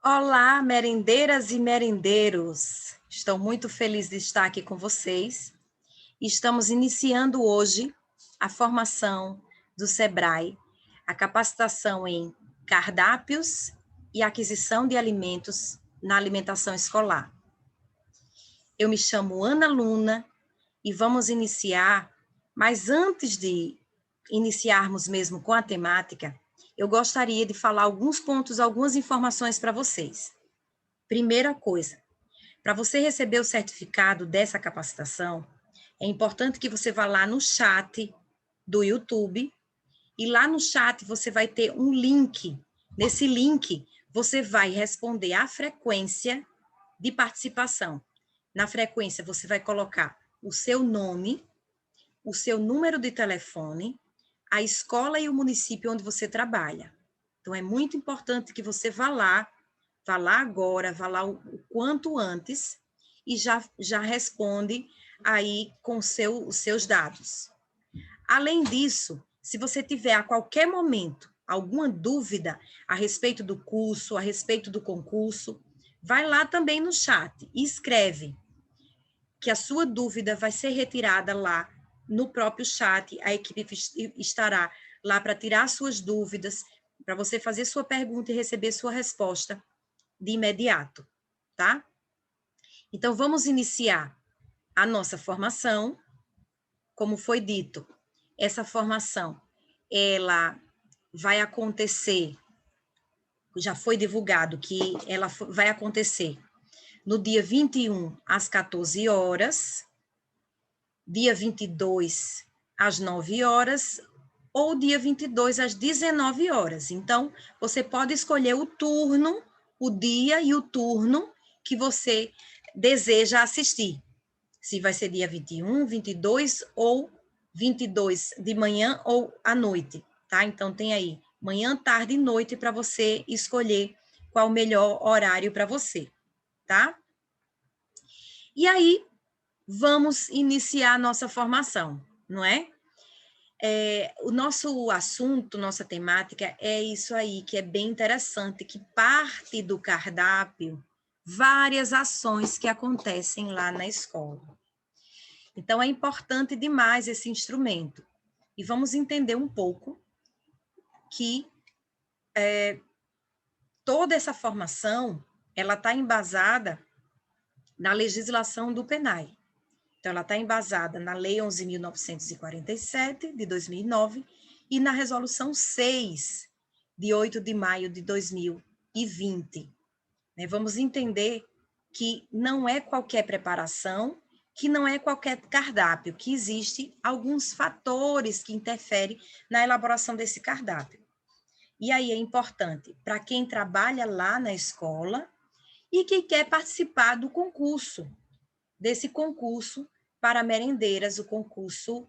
Olá, merendeiras e merendeiros! Estou muito feliz de estar aqui com vocês. Estamos iniciando hoje a formação do SEBRAE, a capacitação em cardápios e aquisição de alimentos na alimentação escolar. Eu me chamo Ana Luna e vamos iniciar, mas antes de iniciarmos mesmo com a temática, eu gostaria de falar alguns pontos, algumas informações para vocês. Primeira coisa, para você receber o certificado dessa capacitação, é importante que você vá lá no chat do YouTube e lá no chat você vai ter um link. Nesse link, você vai responder a frequência de participação. Na frequência, você vai colocar o seu nome, o seu número de telefone, a escola e o município onde você trabalha. Então, é muito importante que você vá lá agora, vá lá o quanto antes e já responde aí com os seus dados. Além disso, se você tiver a qualquer momento alguma dúvida a respeito do curso, a respeito do concurso, vai lá também no chat e escreve que a sua dúvida vai ser retirada lá no próprio chat, a equipe estará lá para tirar suas dúvidas, para você fazer sua pergunta e receber sua resposta de imediato, tá? Então, vamos iniciar a nossa formação. Como foi dito, essa formação, ela vai acontecer, já foi divulgado que ela vai acontecer no dia 21, às 14 horas, dia 22, às 9 horas, ou dia 22, às 19 horas. Então, você pode escolher o turno, o dia e o turno que você deseja assistir. Se vai ser dia 21, 22 ou 22 de manhã ou à noite, tá? Então, tem aí manhã, tarde e noite para você escolher qual o melhor horário para você, tá? E aí, vamos iniciar a nossa formação, não é? O nosso assunto, nossa temática é isso aí, que é bem interessante, que parte do cardápio várias ações que acontecem lá na escola. Então, é importante demais esse instrumento. E vamos entender um pouco que toda essa formação, ela está embasada na legislação do PNAE. Então, ela está embasada na Lei 11.947, de 2009, e na Resolução 6, de 8 de maio de 2020. Vamos entender que não é qualquer preparação, que não é qualquer cardápio, que existe alguns fatores que interferem na elaboração desse cardápio. E aí é importante para quem trabalha lá na escola e que quer participar do concurso, desse concurso para merendeiras, o concurso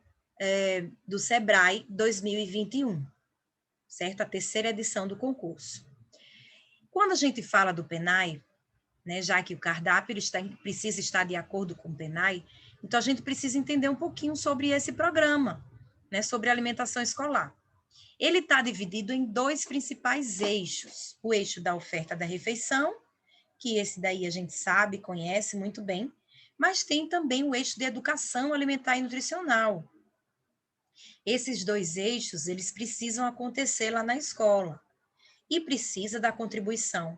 do SEBRAE 2021, certo? A terceira edição do concurso. Quando a gente fala do PNAE, né, já que o cardápio precisa estar de acordo com o PNAE, então a gente precisa entender um pouquinho sobre esse programa, né, sobre alimentação escolar. Ele está dividido em dois principais eixos: o eixo da oferta da refeição, que esse daí a gente sabe, conhece muito bem, mas tem também o eixo de educação alimentar e nutricional. Esses dois eixos, eles precisam acontecer lá na escola e precisa da contribuição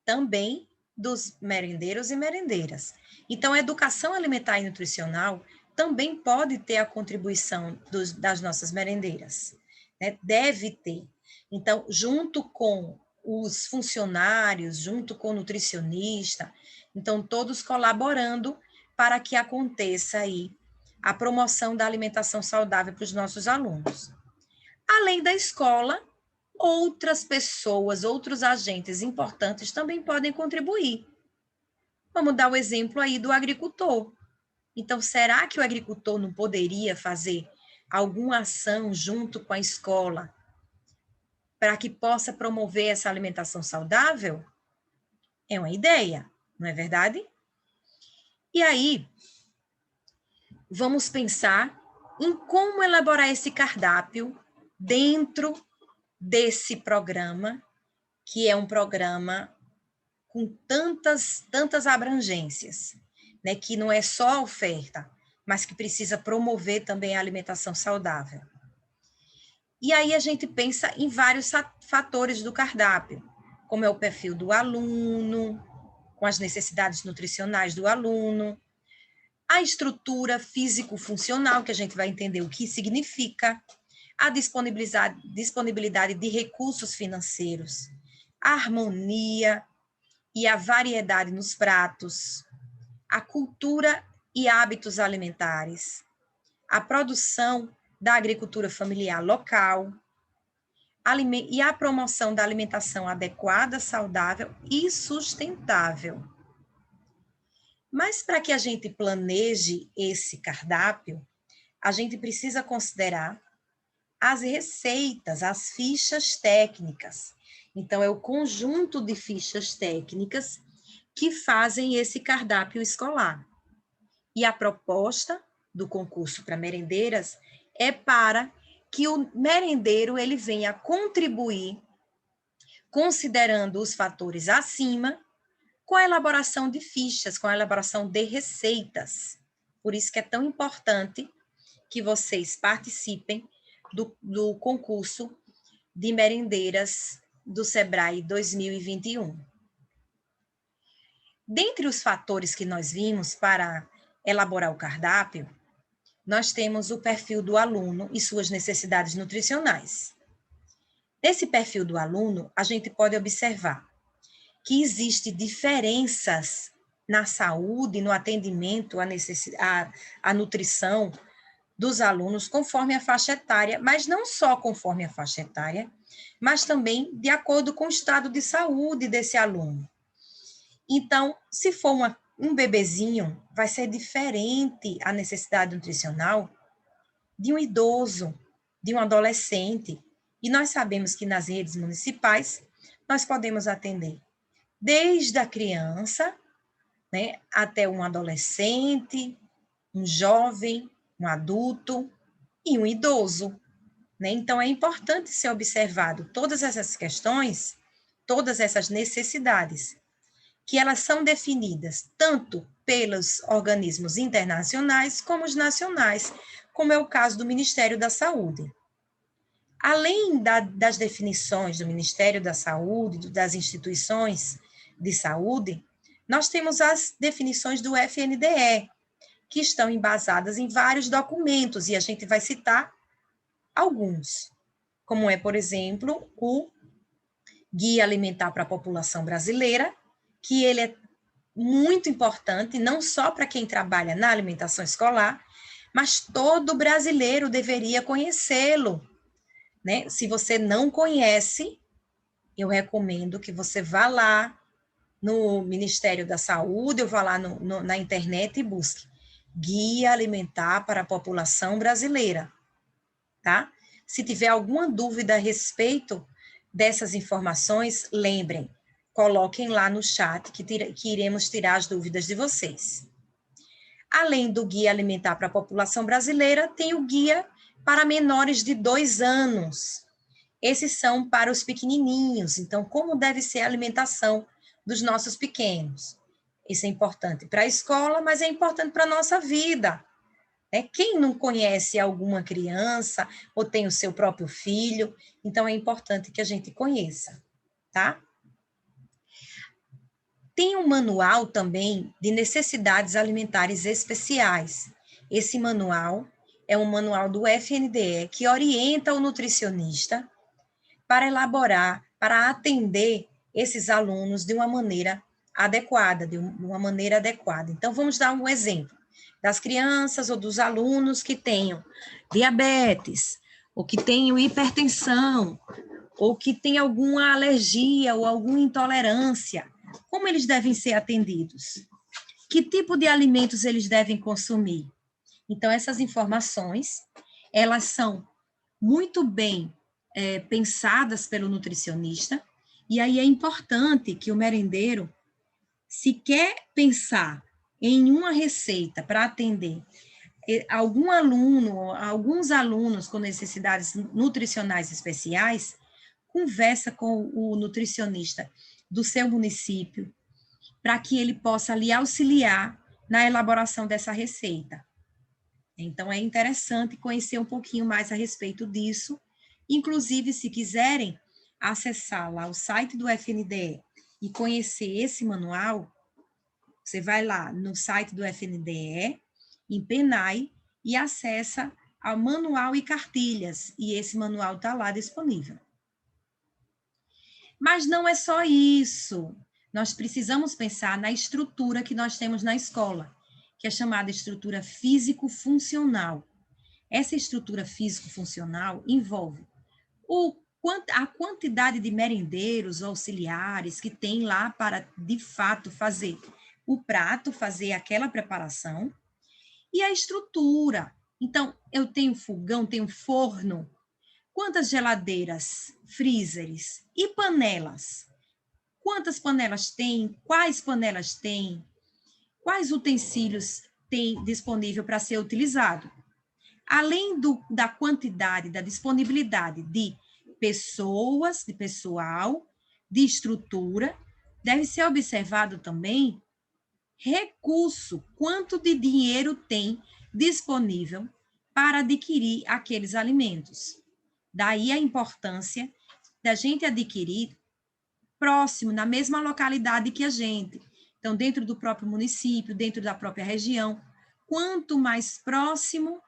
também dos merendeiros e merendeiras. Então, a educação alimentar e nutricional também pode ter a contribuição das nossas merendeiras, né? Deve ter. Então, junto com os funcionários, junto com o nutricionista, então, todos colaborando para que aconteça aí a promoção da alimentação saudável para os nossos alunos. Além da escola, outras pessoas, outros agentes importantes também podem contribuir. Vamos dar o exemplo aí do agricultor. Então, será que o agricultor não poderia fazer alguma ação junto com a escola para que possa promover essa alimentação saudável? É uma ideia, não é verdade? E aí, vamos pensar em como elaborar esse cardápio dentro desse programa, que é um programa com tantas abrangências, né, que não é só a oferta, mas que precisa promover também a alimentação saudável. E aí a gente pensa em vários fatores do cardápio, como é o perfil do aluno, com as necessidades nutricionais do aluno, a estrutura físico-funcional, que a gente vai entender o que significa, a disponibilidade de recursos financeiros, a harmonia e a variedade nos pratos, a cultura e hábitos alimentares, a produção da agricultura familiar local e a promoção da alimentação adequada, saudável e sustentável. Mas para que a gente planeje esse cardápio, a gente precisa considerar as receitas, as fichas técnicas. Então, é o conjunto de fichas técnicas que fazem esse cardápio escolar. E a proposta do concurso para merendeiras é para que o merendeiro ele venha contribuir, considerando os fatores acima, com a elaboração de fichas, com a elaboração de receitas. Por isso que é tão importante que vocês participem do concurso de merendeiras do Sebrae 2021. Dentre os fatores que nós vimos para elaborar o cardápio, nós temos o perfil do aluno e suas necessidades nutricionais. Nesse perfil do aluno, a gente pode observar que existem diferenças na saúde, no atendimento à nutrição dos alunos conforme a faixa etária, mas não só conforme a faixa etária, mas também de acordo com o estado de saúde desse aluno. Então, se for um bebezinho, vai ser diferente a necessidade nutricional de um idoso, de um adolescente. E nós sabemos que nas redes municipais, nós podemos atender desde a criança, né, até um adolescente, um jovem, um adulto e um idoso, né? Então, é importante ser observado todas essas questões, todas essas necessidades, que elas são definidas tanto pelos organismos internacionais como os nacionais, como é o caso do Ministério da Saúde. Além das definições do Ministério da Saúde, das instituições de saúde, nós temos as definições do FNDE, que estão embasadas em vários documentos, e a gente vai citar alguns, como é, por exemplo, o Guia Alimentar para a População Brasileira, que ele é muito importante, não só para quem trabalha na alimentação escolar, mas todo brasileiro deveria conhecê-lo, né? Se você não conhece, eu recomendo que você vá lá no Ministério da Saúde, ou vá lá na internet e busque Guia Alimentar para a População Brasileira, tá? Se tiver alguma dúvida a respeito dessas informações, lembrem, coloquem lá no chat que iremos tirar as dúvidas de vocês. Além do Guia Alimentar para a População Brasileira, tem o Guia para menores de 2 anos. Esses são para os pequenininhos, então, como deve ser a alimentação dos nossos pequenos. Isso é importante para a escola, mas é importante para a nossa vida. Quem não conhece alguma criança ou tem o seu próprio filho, então é importante que a gente conheça, tá? Tem um manual também de necessidades alimentares especiais. Esse manual é um manual do FNDE que orienta o nutricionista para elaborar, para atender esses alunos de uma maneira adequada, Então, vamos dar um exemplo das crianças ou dos alunos que tenham diabetes, ou que tenham hipertensão, ou que tenham alguma alergia ou alguma intolerância. Como eles devem ser atendidos? Que tipo de alimentos eles devem consumir? Então, essas informações, elas são muito bem pensadas pelo nutricionista, e aí é importante que o merendeiro, se quer pensar em uma receita para atender alguns alunos com necessidades nutricionais especiais, conversa com o nutricionista do seu município, para que ele possa lhe auxiliar na elaboração dessa receita. Então, é interessante conhecer um pouquinho mais a respeito disso. Inclusive, se quiserem acessar lá o site do FNDE e conhecer esse manual, você vai lá no site do FNDE, em PENAI, e acessa ao manual e cartilhas, e esse manual está lá disponível. Mas não é só isso. Nós precisamos pensar na estrutura que nós temos na escola, que é chamada estrutura físico-funcional. Essa estrutura físico-funcional envolve a quantidade de merendeiros auxiliares que tem lá para, de fato, fazer o prato, fazer aquela preparação, e a estrutura. Então, eu tenho fogão, tenho forno, quantas geladeiras, freezers e panelas? Quantas panelas tem? Quais panelas tem? Quais utensílios tem disponível para ser utilizado? Além da quantidade, da disponibilidade de pessoas, de pessoal, de estrutura, deve ser observado também recurso, quanto de dinheiro tem disponível para adquirir aqueles alimentos. Daí a importância da gente adquirir próximo, na mesma localidade que a gente. Então, dentro do próprio município, dentro da própria região, quanto mais próximo,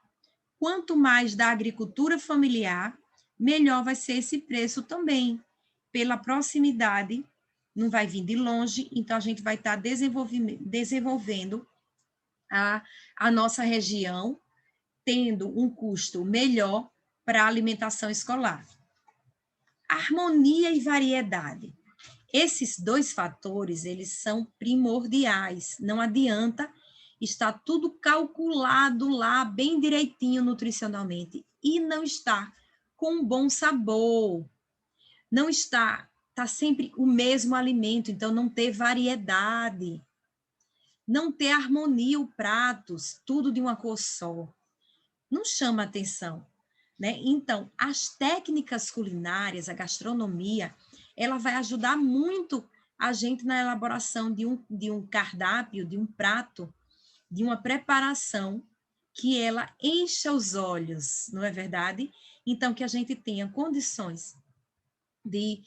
quanto mais da agricultura familiar, melhor vai ser esse preço também. Pela proximidade, não vai vir de longe, então a gente vai estar desenvolvendo a nossa região, tendo um custo melhor para a alimentação escolar. Harmonia e variedade. Esses dois fatores, eles são primordiais. Não adianta estar tudo calculado lá, bem direitinho nutricionalmente, e não estar com um bom sabor. Não está sempre o mesmo alimento, então não ter variedade. Não ter harmonia, os pratos, tudo de uma cor só. Não chama atenção, né? Então, as técnicas culinárias, a gastronomia, ela vai ajudar muito a gente na elaboração de um cardápio, de um prato, de uma preparação que ela encha os olhos, não é verdade? Então, que a gente tenha condições de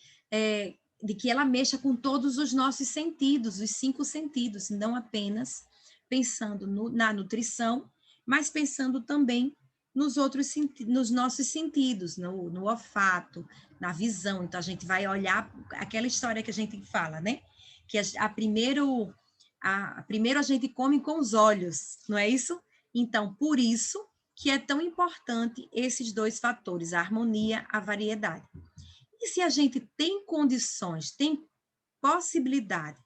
que ela mexa com todos os nossos sentidos, os 5 sentidos, não apenas pensando na nutrição, mas pensando também nos nossos sentidos, no olfato, na visão. Então, a gente vai olhar aquela história que a gente fala, né? Que primeiro a gente come com os olhos, não é isso? Então, por isso que é tão importante esses dois fatores, a harmonia, a variedade. E se a gente tem condições, tem possibilidade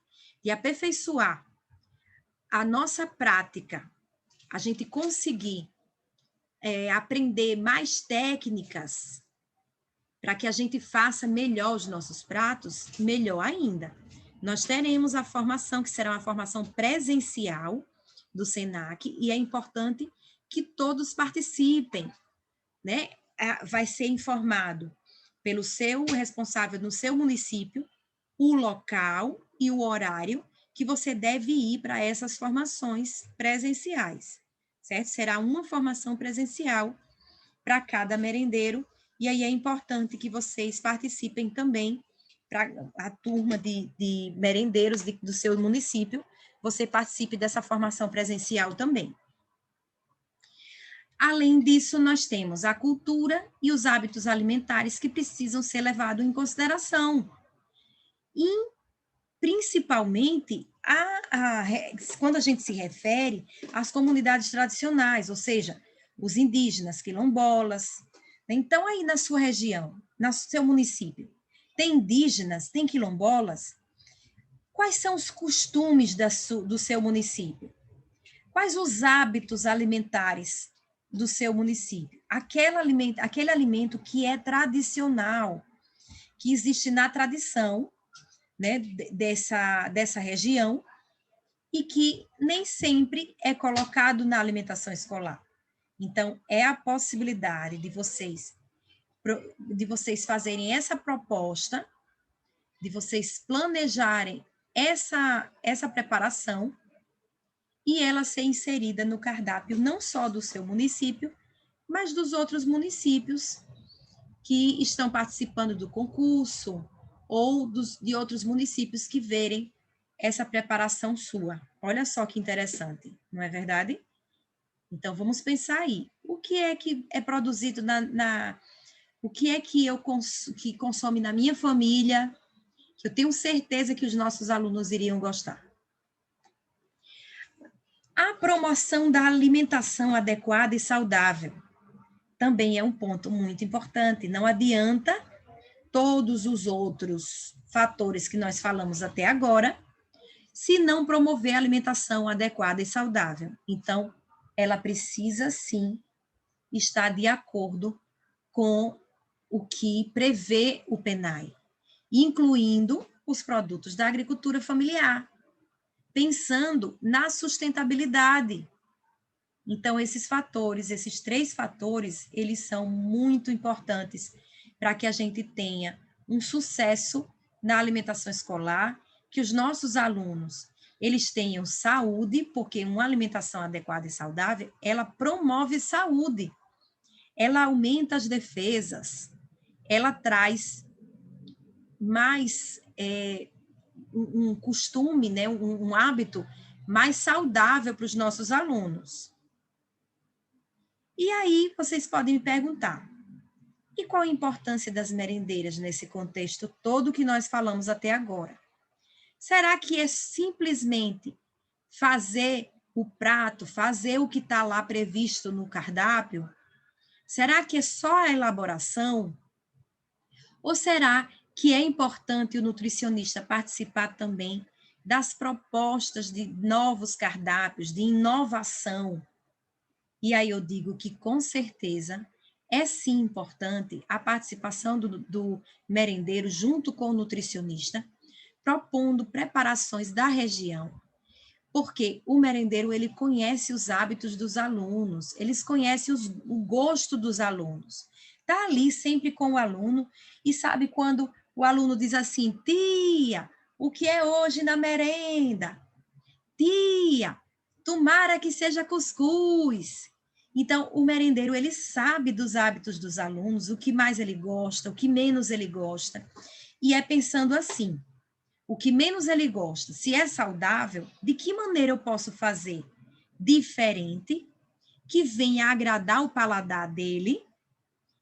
de aperfeiçoar a nossa prática, a gente conseguir aprender mais técnicas para que a gente faça melhor os nossos pratos, melhor ainda. Nós teremos a formação, que será uma formação presencial do SENAC, e é importante que todos participem, né? Vai ser informado pelo seu responsável no seu município o local e o horário que você deve ir para essas formações presenciais, certo? Será uma formação presencial para cada merendeiro, e aí é importante que vocês participem também, para a turma de merendeiros do seu município, você participe dessa formação presencial também. Além disso, nós temos a cultura e os hábitos alimentares que precisam ser levados em consideração. E, principalmente, quando a gente se refere às comunidades tradicionais, ou seja, os indígenas, quilombolas. Então, aí na sua região, no seu município, tem indígenas, tem quilombolas? Quais são os costumes do seu município? Quais os hábitos alimentares do seu município? Aquele alimento que é tradicional, que existe na tradição, né, dessa região, e que nem sempre é colocado na alimentação escolar. Então, é a possibilidade de vocês fazerem essa proposta, de vocês planejarem essa preparação e ela ser inserida no cardápio não só do seu município, mas dos outros municípios que estão participando do concurso ou de outros municípios que verem essa preparação sua. Olha só que interessante, não é verdade? Então, vamos pensar aí. O que é produzido o que é que que consome na minha família, que eu tenho certeza que os nossos alunos iriam gostar. A promoção da alimentação adequada e saudável também é um ponto muito importante. Não adianta todos os outros fatores que nós falamos até agora, se não promover a alimentação adequada e saudável. Então, ela precisa sim estar de acordo com o que prevê o PNAE, incluindo os produtos da agricultura familiar, pensando na sustentabilidade. Então, esses 3 fatores, eles são muito importantes para que a gente tenha um sucesso na alimentação escolar, que os nossos alunos, eles tenham saúde, porque uma alimentação adequada e saudável, ela promove saúde, ela aumenta as defesas, ela traz mais um costume, né, um hábito mais saudável para os nossos alunos. E aí, vocês podem me perguntar, e qual a importância das merendeiras nesse contexto todo que nós falamos até agora? Será que é simplesmente fazer o prato, fazer o que está lá previsto no cardápio? Será que é só a elaboração? Ou será que é importante o nutricionista participar também das propostas de novos cardápios, de inovação? E aí eu digo que, com certeza, é sim importante a participação do merendeiro junto com o nutricionista, propondo preparações da região, porque o merendeiro, ele conhece os hábitos dos alunos, eles conhecem o gosto dos alunos. Está ali sempre com o aluno e sabe quando o aluno diz assim, tia, o que é hoje na merenda? Tia, tomara que seja cuscuz. Então, o merendeiro, ele sabe dos hábitos dos alunos, o que mais ele gosta, o que menos ele gosta. E é pensando assim, o que menos ele gosta, se é saudável, de que maneira eu posso fazer diferente, que venha agradar o paladar dele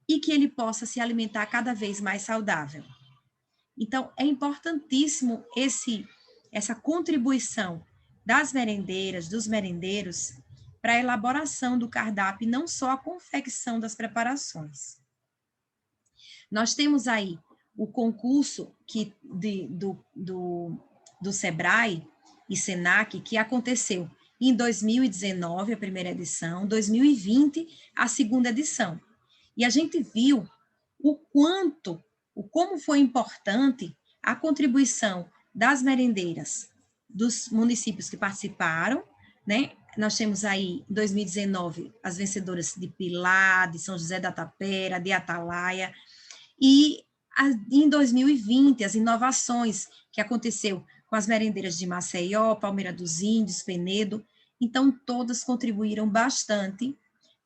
e que ele possa se alimentar cada vez mais saudável. Então, é importantíssimo essa contribuição das merendeiras, dos merendeiros, para a elaboração do cardápio, não só a confecção das preparações. Nós temos aí o concurso do SEBRAE e SENAC, que aconteceu em 2019, a primeira edição, 2020, a segunda edição. E a gente viu como foi importante a contribuição das merendeiras dos municípios que participaram, né? Nós temos aí, em 2019, as vencedoras de Pilar, de São José da Tapera, de Atalaia, e em 2020, as inovações que aconteceu com as merendeiras de Maceió, Palmeira dos Índios, Penedo, então todas contribuíram bastante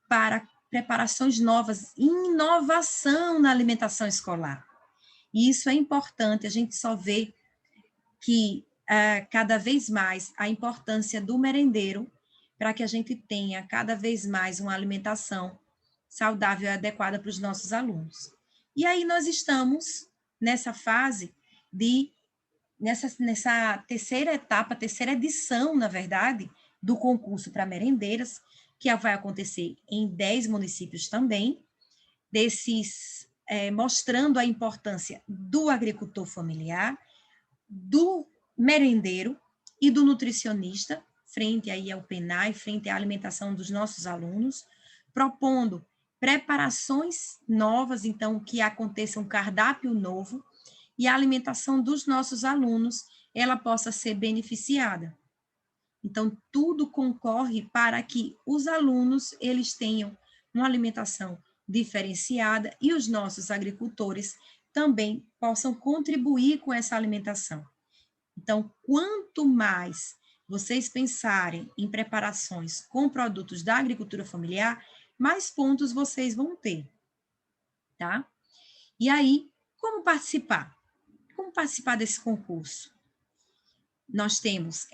para preparações novas, inovação na alimentação escolar. E isso é importante, a gente só vê que cada vez mais a importância do merendeiro para que a gente tenha cada vez mais uma alimentação saudável e adequada para os nossos alunos. E aí nós estamos nessa fase nessa terceira etapa, terceira edição, na verdade, do concurso para merendeiras, que vai acontecer em 10 municípios também, mostrando a importância do agricultor familiar, do merendeiro e do nutricionista, frente aí ao PNAE, frente à alimentação dos nossos alunos, propondo preparações novas, então, que aconteça um cardápio novo, e a alimentação dos nossos alunos, ela possa ser beneficiada. Então, tudo concorre para que os alunos, eles tenham uma alimentação diferenciada e os nossos agricultores também possam contribuir com essa alimentação. Então, quanto mais vocês pensarem em preparações com produtos da agricultura familiar, mais pontos vocês vão ter, tá? E aí, como participar? Como participar desse concurso? Nós temos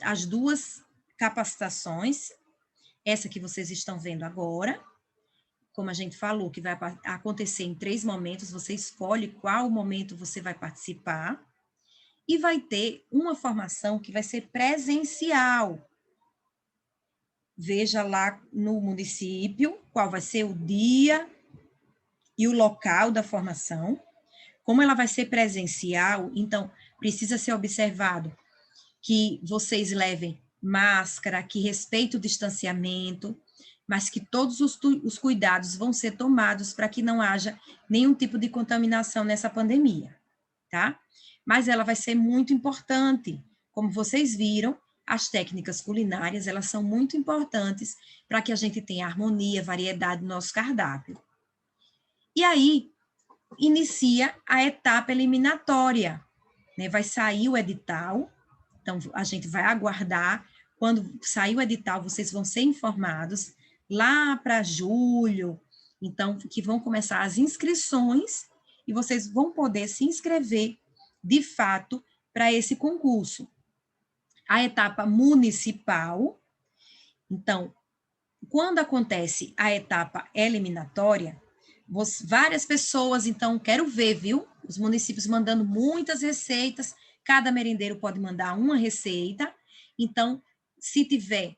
as duas capacitações, essa que vocês estão vendo agora, como a gente falou, que vai acontecer em 3 momentos, você escolhe qual momento você vai participar, e vai ter uma formação que vai ser presencial. Veja lá no município qual vai ser o dia e o local da formação. Como ela vai ser presencial, então precisa ser observado que vocês levem máscara, que respeitem o distanciamento, mas que todos os cuidados vão ser tomados para que não haja nenhum tipo de contaminação nessa pandemia, tá? Mas ela vai ser muito importante. Como vocês viram, as técnicas culinárias, elas são muito importantes para que a gente tenha harmonia, variedade no nosso cardápio. E aí, inicia a etapa eliminatória, né? Vai sair o edital, então a gente vai aguardar, quando sair o edital, vocês vão ser informados, lá para julho, então, que vão começar as inscrições, e vocês vão poder se inscrever, de fato, para esse concurso. A etapa municipal, então, quando acontece a etapa eliminatória, várias pessoas, então, quero ver, viu? Os municípios mandando muitas receitas, cada merendeiro pode mandar uma receita. Então, se tiver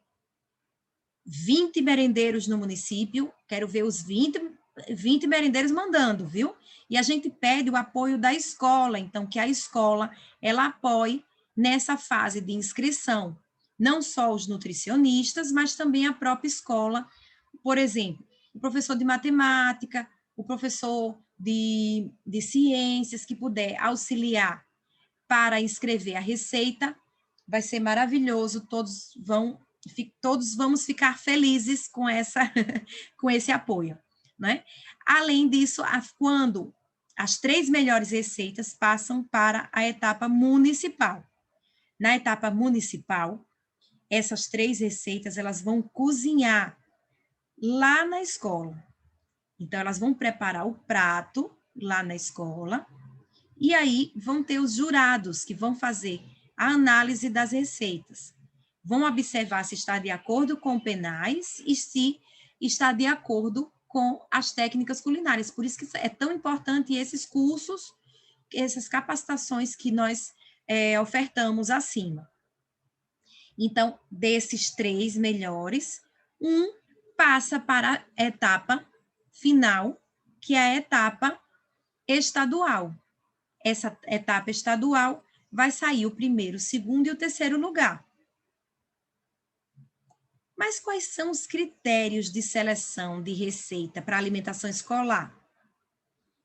20 merendeiros no município, quero ver os 20 merendeiros mandando, viu? E a gente pede o apoio da escola, então, que a escola, ela apoie nessa fase de inscrição, não só os nutricionistas, mas também a própria escola. Por exemplo, o professor de matemática, o professor de ciências, que puder auxiliar para escrever a receita, vai ser maravilhoso, todos vamos ficar felizes com com esse apoio, né? Além disso, quando as 3 melhores receitas passam para a etapa municipal. Na etapa municipal, essas 3 receitas, elas vão cozinhar lá na escola. Então, elas vão preparar o prato lá na escola, e aí vão ter os jurados que vão fazer a análise das receitas. Vão observar se está de acordo com o PENAS e se está de acordo com as técnicas culinárias. Por isso que é tão importante esses cursos, essas capacitações que nós ofertamos acima. Então, desses 3 melhores, um passa para a etapa final, que é a etapa estadual. Essa etapa estadual vai sair o primeiro, o segundo e o terceiro lugar. Mas quais são os critérios de seleção de receita para alimentação escolar?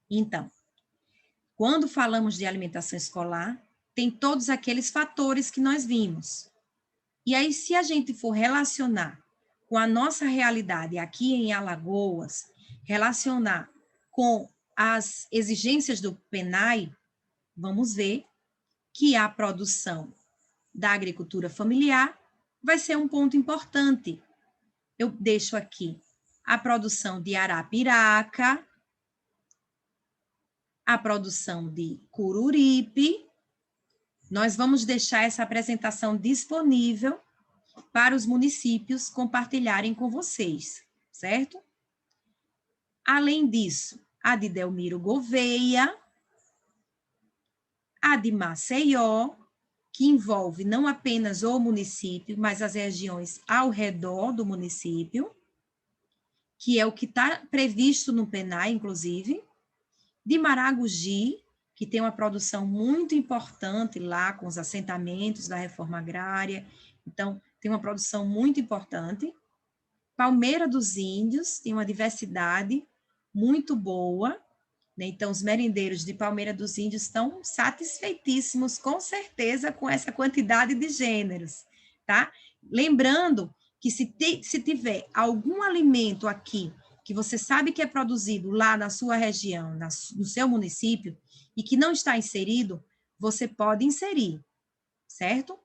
Então, quando falamos de alimentação escolar, tem todos aqueles fatores que nós vimos. E aí, se a gente for relacionar com a nossa realidade aqui em Alagoas, relacionar com as exigências do PENAI, vamos ver que a produção da agricultura familiar vai ser um ponto importante. Eu deixo aqui a produção de arapiraca, a produção de cururipe. Nós vamos deixar essa apresentação disponível para os municípios compartilharem com vocês, certo? Além disso, a de Delmiro Gouveia, a de Maceió, que envolve não apenas o município, mas as regiões ao redor do município, que é o que está previsto no PENAI, inclusive, de Maragogi, que tem uma produção muito importante lá com os assentamentos da reforma agrária, então tem uma produção muito importante. Palmeira dos Índios tem uma diversidade muito boa, né? Então os merendeiros de Palmeira dos Índios estão satisfeitíssimos, com certeza, com essa quantidade de gêneros, tá? Lembrando que se tiver algum alimento aqui que você sabe que é produzido lá na sua região, no seu município, e que não está inserido, você pode inserir, certo?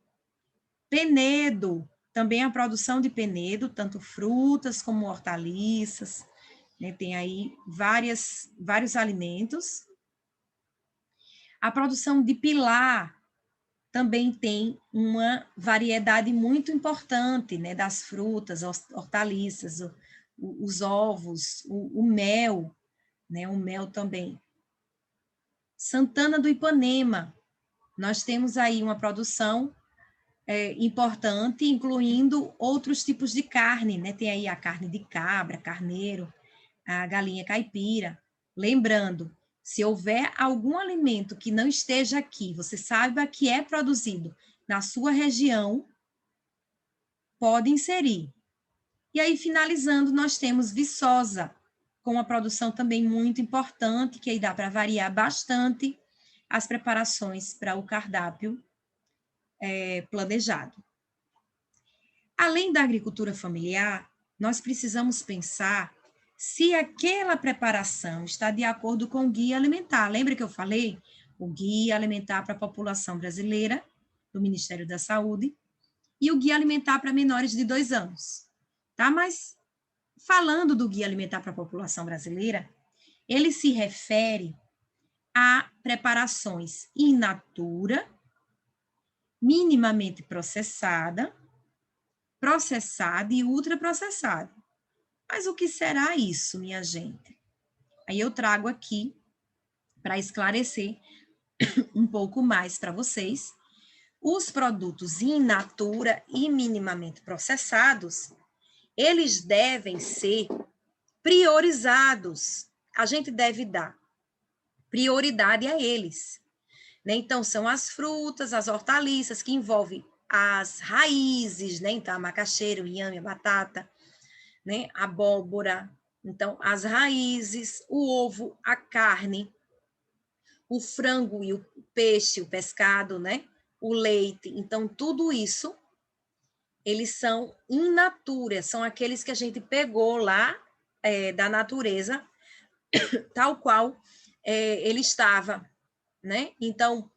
Penedo, também a produção de penedo, tanto frutas como hortaliças, né? Tem aí vários alimentos. A produção de pilar também tem uma variedade muito importante, né? Das frutas, hortaliças, os ovos, o mel, né? O mel também. Santana do Ipanema, nós temos aí uma produção importante, incluindo outros tipos de carne, né? Tem aí a carne de cabra, carneiro, a galinha caipira. Lembrando, se houver algum alimento que não esteja aqui, você saiba que é produzido na sua região, pode inserir. E aí, finalizando, nós temos Viçosa, com uma produção também muito importante, que aí dá para variar bastante as preparações para o cardápio planejado. Além da agricultura familiar, nós precisamos pensar se aquela preparação está de acordo com o guia alimentar. Lembra que eu falei? O guia alimentar para a população brasileira, do Ministério da Saúde, e o guia alimentar para menores de 2 anos. Tá? Mas, falando do guia alimentar para a população brasileira, ele se refere a preparações in natura, minimamente processada e ultraprocessada. Mas o que será isso, minha gente? Aí eu trago aqui para esclarecer um pouco mais para vocês. Os produtos in natura e minimamente processados, eles devem ser priorizados. A gente deve dar prioridade a eles, né? Então, são as frutas, as hortaliças, que envolvem as raízes, né? Então, a macaxeira, o inhame, a batata, né? A abóbora. Então, as raízes, o ovo, a carne, o frango e o peixe, o pescado, né? O leite. Então, tudo isso, eles são in natura, são aqueles que a gente pegou lá da natureza, tal qual ele estava, né? Então,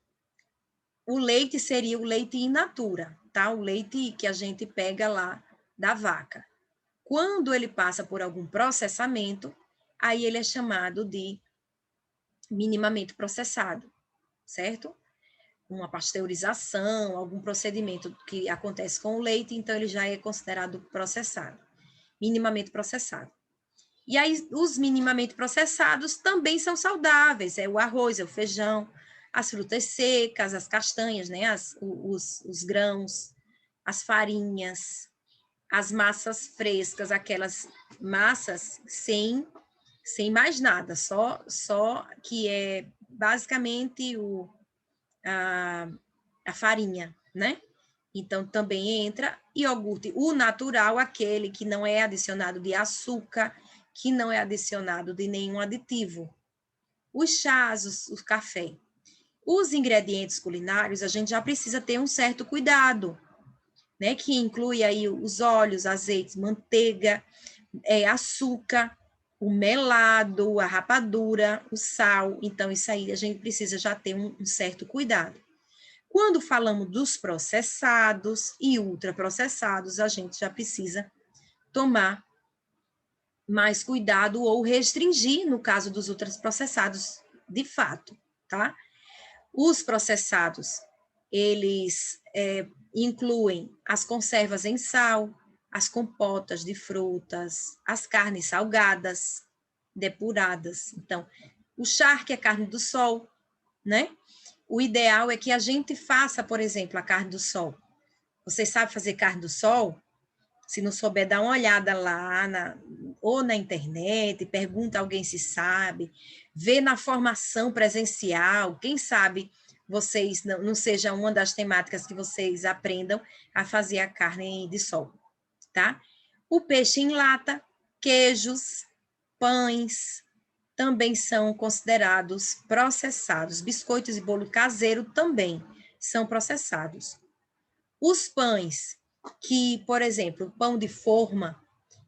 o leite seria o leite in natura, tá? O leite que a gente pega lá da vaca. Quando ele passa por algum processamento, aí ele é chamado de minimamente processado, certo? Uma pasteurização, algum procedimento que acontece com o leite, então ele já é considerado processado, minimamente processado. E aí, os minimamente processados também são saudáveis, é o arroz, é o feijão, as frutas secas, as castanhas, né? Os grãos, as farinhas, as massas frescas, aquelas massas sem mais nada, só que é basicamente a farinha, né? Então, também entra iogurte, o natural, aquele que não é adicionado de açúcar, que não é adicionado de nenhum aditivo. Os chás, o café. Os ingredientes culinários, a gente já precisa ter um certo cuidado, né? Que inclui aí os óleos, azeites, manteiga, açúcar, o melado, a rapadura, o sal. Então, isso aí a gente precisa já ter um certo cuidado. Quando falamos dos processados e ultraprocessados, a gente já precisa tomar mais cuidado ou restringir, no caso dos ultraprocessados, de fato, tá? Os processados, eles incluem as conservas em sal, as compotas de frutas, as carnes salgadas, depuradas. Então, o charque é carne do sol, né? O ideal é que a gente faça, por exemplo, a carne do sol. Você sabe fazer carne do sol? Se não souber, dá uma olhada lá, ou na internet, pergunta a alguém se sabe, vê na formação presencial, quem sabe vocês não seja uma das temáticas que vocês aprendam a fazer a carne de sol, tá? O peixe em lata, queijos, pães, também são considerados processados. Biscoitos e bolo caseiro também são processados. Os pães, que, por exemplo, o pão de forma,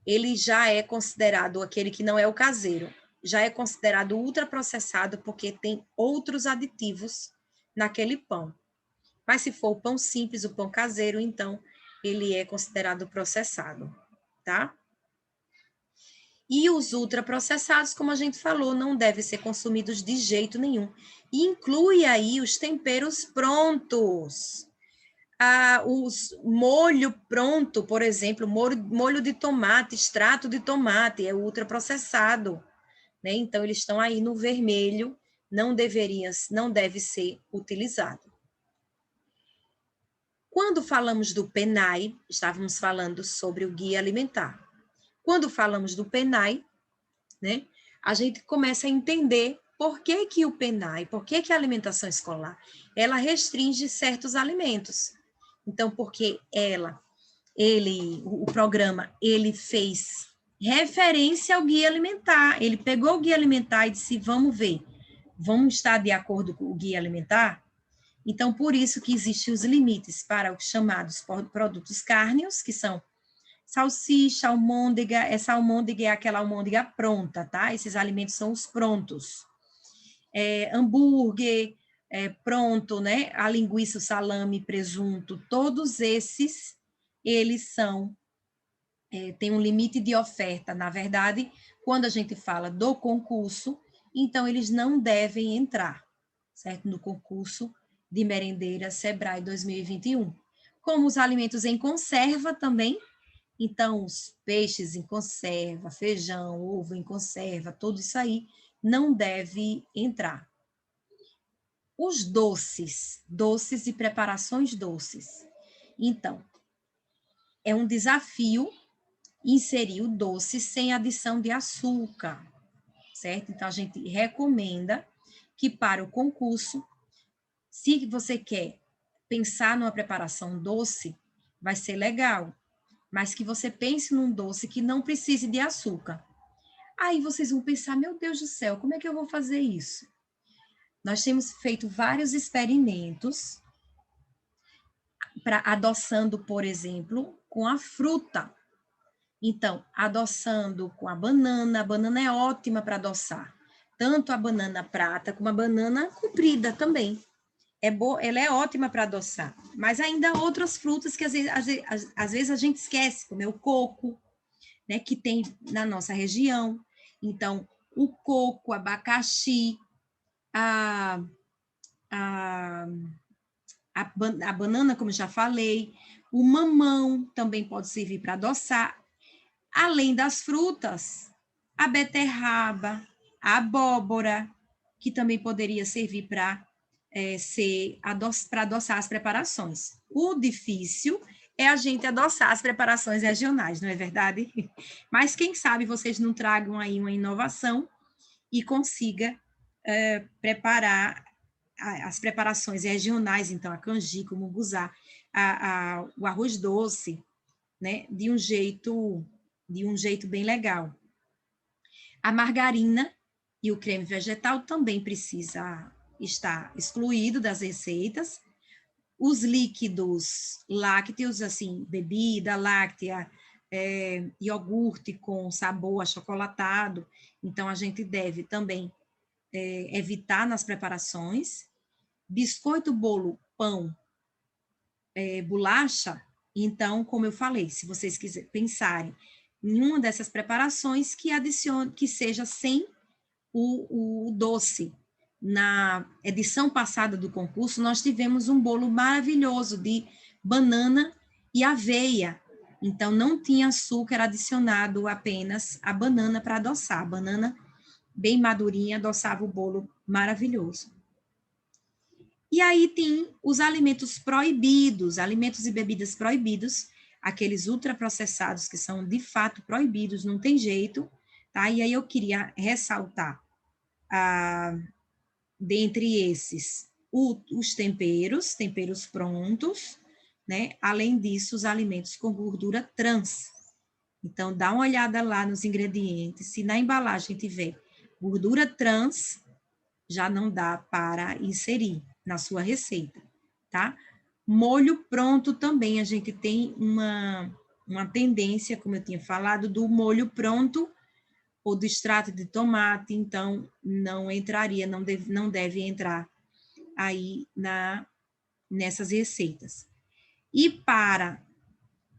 ele já é considerado aquele que não é o caseiro, já é considerado ultraprocessado porque tem outros aditivos naquele pão. Mas se for o pão simples, o pão caseiro, então ele é considerado processado, tá? E os ultraprocessados, como a gente falou, não devem ser consumidos de jeito nenhum. E inclui aí os temperos prontos. Os molho pronto, por exemplo, molho de tomate, extrato de tomate, é ultraprocessado, né? Então, eles estão aí no vermelho, não deve ser utilizado. Quando falamos do PENAI, estávamos falando sobre o guia alimentar. Quando falamos do PENAI, né, a gente começa a entender por que que o PENAI, por que que a alimentação escolar, ela restringe certos alimentos. Então, porque o programa, ele fez referência ao guia alimentar, ele pegou o guia alimentar e disse, vamos ver, vamos estar de acordo com o guia alimentar? Então, por isso que existem os limites para os chamados produtos cárneos, que são salsicha, almôndega, essa almôndega é aquela almôndega pronta, tá? Esses alimentos são os prontos. Hambúrguer, pronto, né? A linguiça, o salame, presunto, todos esses, eles tem um limite de oferta. Na verdade, quando a gente fala do concurso, então eles não devem entrar, certo? No concurso de merendeira Sebrae 2021. Como os alimentos em conserva também, então os peixes em conserva, feijão, ovo em conserva, tudo isso aí não deve entrar. Os doces e preparações doces. Então, é um desafio inserir o doce sem adição de açúcar, certo? Então, a gente recomenda que para o concurso, se você quer pensar numa preparação doce, vai ser legal, mas que você pense num doce que não precise de açúcar. Aí vocês vão pensar, meu Deus do céu, como é que eu vou fazer isso? Nós temos feito vários experimentos para adoçando, por exemplo, com a fruta. Então, adoçando com a banana é ótima para adoçar. Tanto a banana prata como a banana comprida também. Ela é ótima para adoçar. Mas ainda há outras frutas que às vezes a gente esquece, como é o coco, né, que tem na nossa região. Então, o coco, abacaxi, a, a, a banana, como já falei, o mamão também pode servir para adoçar. Além das frutas, a beterraba, a abóbora, que também poderia servir para adoçar as preparações. O difícil é a gente adoçar as preparações regionais, não é verdade? Mas quem sabe vocês não tragam aí uma inovação e consiga preparar as preparações regionais, então a canjica, o munguzá, o arroz doce, né, de um jeito bem legal. A margarina e o creme vegetal também precisa estar excluído das receitas. Os líquidos lácteos, assim, bebida láctea, iogurte com sabor achocolatado, então a gente deve também evitar nas preparações. Biscoito, bolo, pão, bolacha, então, como eu falei, se vocês quiserem pensarem em uma dessas preparações que seja sem o doce. Na edição passada do concurso, nós tivemos um bolo maravilhoso de banana e aveia. Então, não tinha açúcar adicionado, apenas a banana para adoçar. A banana bem madurinha adoçava o bolo maravilhoso. E aí tem os alimentos proibidos, alimentos e bebidas proibidos, aqueles ultraprocessados que são de fato proibidos, não tem jeito, tá? E aí eu queria ressaltar, dentre esses, os temperos prontos, né? Além disso, os alimentos com gordura trans. Então, dá uma olhada lá nos ingredientes, se na embalagem tiver gordura trans, já não dá para inserir na sua receita, tá? Molho pronto também, a gente tem uma tendência, como eu tinha falado, do molho pronto ou do extrato de tomate, então não entraria, não deve entrar aí nessas receitas. E para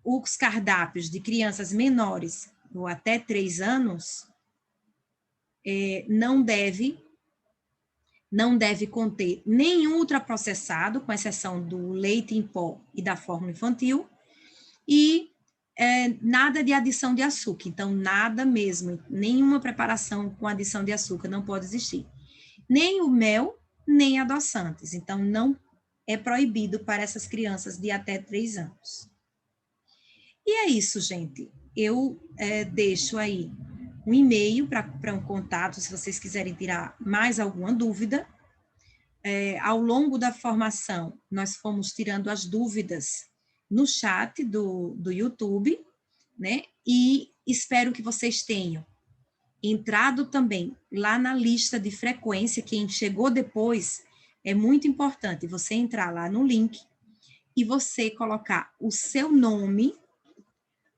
os cardápios de crianças menores ou até 3 anos, não deve conter nenhum ultraprocessado, com exceção do leite em pó e da fórmula infantil, e nada de adição de açúcar. Então, nada mesmo, nenhuma preparação com adição de açúcar não pode existir. Nem o mel, nem adoçantes. Então, não é proibido para essas crianças de até 3 anos. E é isso, gente. Eu deixo aí um e-mail para um contato, se vocês quiserem tirar mais alguma dúvida. Ao longo da formação, nós fomos tirando as dúvidas no chat do YouTube, né? E espero que vocês tenham entrado também lá na lista de frequência. Quem chegou depois, é muito importante você entrar lá no link e você colocar o seu nome,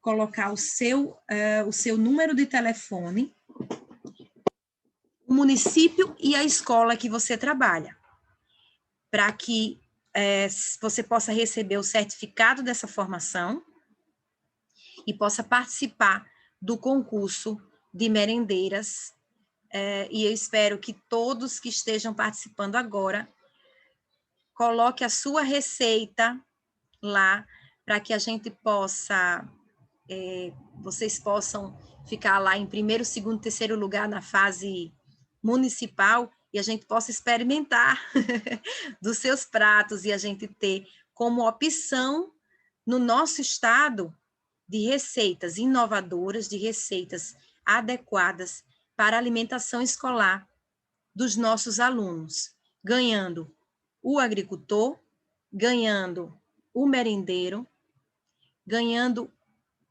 colocar o seu número de telefone, o município e a escola que você trabalha, para que você possa receber o certificado dessa formação e possa participar do concurso de merendeiras. E eu espero que todos que estejam participando agora coloque a sua receita lá, para que a gente possa, vocês possam ficar lá em primeiro, segundo, terceiro lugar na fase municipal, e a gente possa experimentar dos seus pratos, e a gente ter como opção no nosso estado de receitas inovadoras, de receitas adequadas para a alimentação escolar dos nossos alunos, ganhando o agricultor, ganhando o merendeiro, ganhando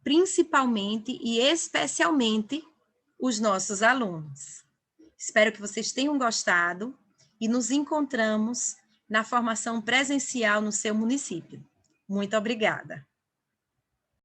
principalmente e especialmente os nossos alunos. Espero que vocês tenham gostado e nos encontramos na formação presencial no seu município. Muito obrigada.